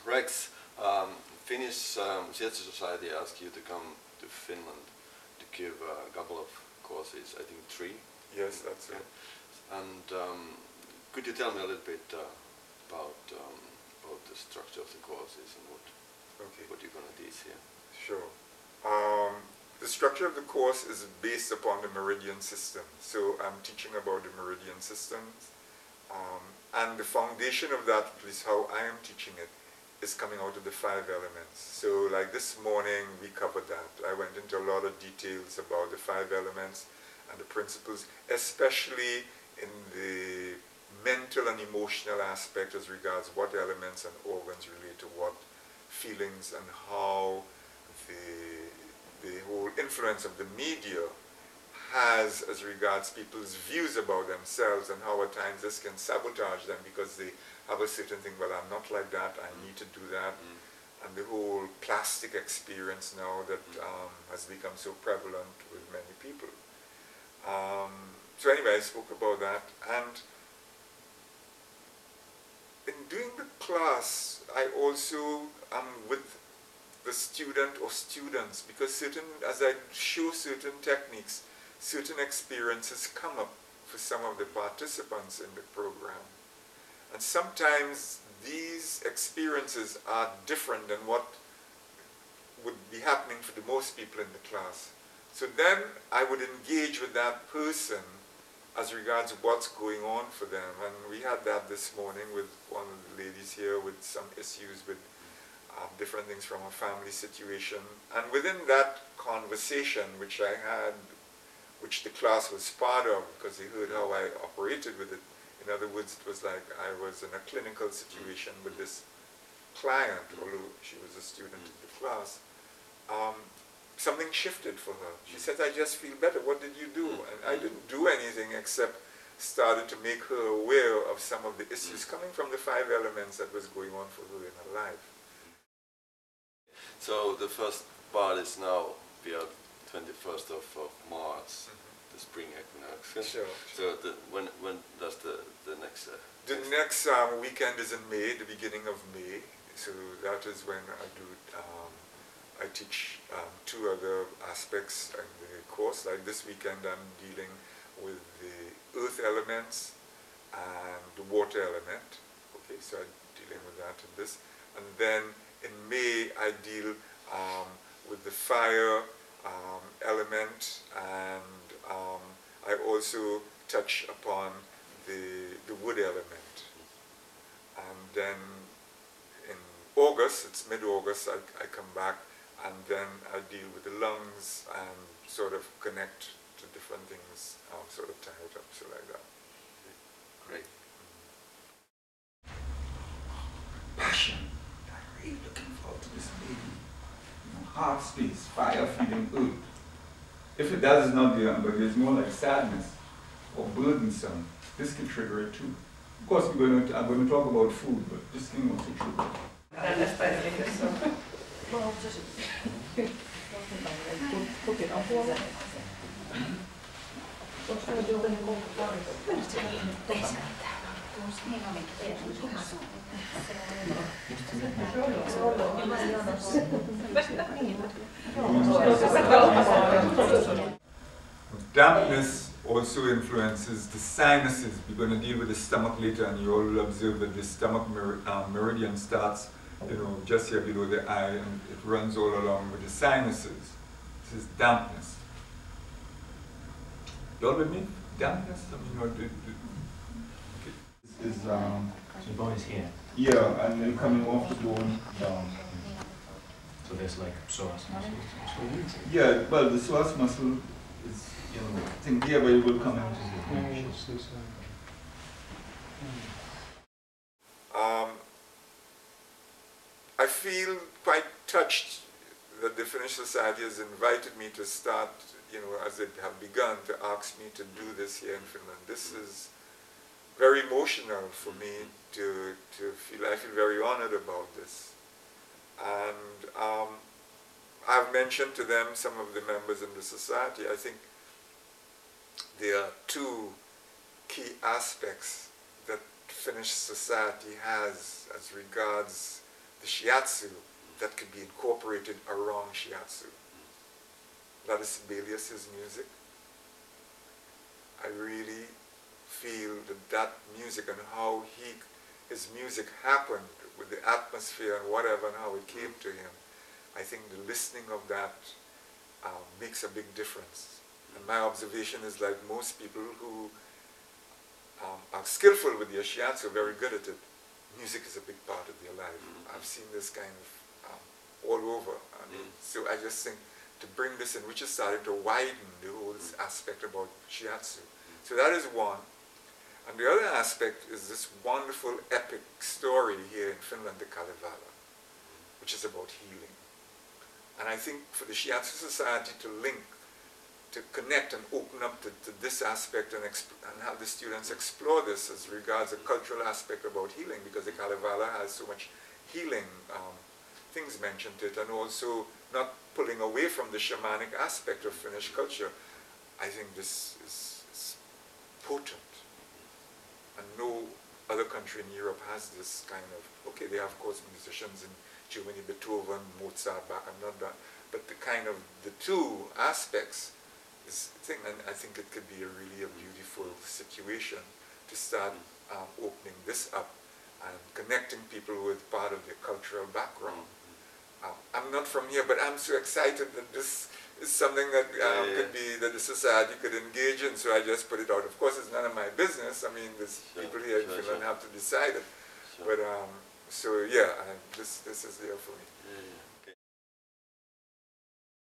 Rex, Finnish Shiatsu Society asked you to come to Finland to give a couple of courses, I think 3. Yes, that's it. And could you tell me a little bit about the structure of the courses and what you're going to teach here? Sure. The structure of the course is based upon the Meridian system. So I'm teaching about the Meridian systems. And the foundation of that, at least how I am teaching it, is coming out of the 5 elements. So like this morning we covered that. I went into a lot of details about the 5 elements and the principles, especially in the mental and emotional aspect as regards what elements and organs relate to what feelings, and how the whole influence of the media has as regards people's views about themselves, and how at times this can sabotage them because they have a certain thing, well, I'm not like that, I need to do that. And the whole plastic experience now that has become so prevalent with many people. So anyway, I spoke about that, and in doing the class, I also am with the student or students, because as I show certain techniques, certain experiences come up for some of the participants in the program. And sometimes these experiences are different than what would be happening for the most people in the class. So then I would engage with that person as regards what's going on for them. And we had that this morning with one of the ladies here with some issues with different things from a family situation. And within that conversation, which I had, which the class was part of, because they heard how I operated with it. In other words, it was like I was in a clinical situation with this client, although she was a student in the class. Something shifted for her. She said, I just feel better. What did you do? And I didn't do anything except started to make her aware of some of the issues coming from the 5 elements that was going on for her in her life. So the first part is now, we are 21st of March, the spring equinox. Sure. So when does the next... the next weekend is in May, the beginning of May. So that is when I do I teach 2 other aspects in the course. Like this weekend I'm dealing with the earth elements and the water element. Okay, so I'm dealing with that in this. And then in May I deal with the fire element, and I also touch upon the wood element. And then in August, it's mid-August, I come back, and then I deal with the lungs and sort of connect to different things, sort of tie it up, so like that. Great. Passion. I'm really looking forward to this meeting. Heart space, fire feeding earth. If it does, it's not there, but there's more like sadness or burdensome. This can trigger it too. Of course, I'm going to talk about food, but this thing also triggers it. Dampness also influences the sinuses. We're going to deal with the stomach later, and you all will observe that the stomach meridian starts, just here below the eye, and it runs all along with the sinuses. This is dampness. You all with me? Dampness? Okay. Is So the bone is here. yeah, and then coming off the bone down. So there's like psoas muscles. Yeah, well, the psoas muscle is, thing here, but it will come into the I feel quite touched that the Finnish Society has invited me to start, as it have begun, to ask me to do this here in Finland. This is very emotional for me to feel. I feel very honored about this. And I've mentioned to them, some of the members in the society, I think there are 2 key aspects that Finnish society has as regards the shiatsu that could be incorporated around shiatsu. That is Sibelius's music. I really feel that music and how his music happened with the atmosphere and whatever and how it came to him, I think the listening of that makes a big difference. And my observation is, like most people who are skillful with their shiatsu, very good at it, music is a big part of their life. I've seen this kind of all over. I mean, so I just think to bring this in, which is starting to widen the whole aspect about shiatsu. So that is one. And the other aspect is this wonderful epic story here in Finland, the Kalevala, which is about healing. And I think for the Shiatsu Society to link, to connect and open up to this aspect and have the students explore this as regards a cultural aspect about healing, because the Kalevala has so much healing things mentioned to it, and also not pulling away from the shamanic aspect of Finnish culture. I think this is potent. And no other country in Europe has this kind of, okay, they have, of course, musicians in Germany, Beethoven, Mozart, Bach, I'm not that, but the kind of, the two aspects is thing, and I think it could be a really beautiful situation to start opening this up and connecting people with part of their cultural background. I'm not from here, but I'm so excited that this is something that could be, that the society could engage in, so I just put it out. Of course, it's none of my business. I mean, there's people here in Finland have to decide it. But, so yeah, this is there for me.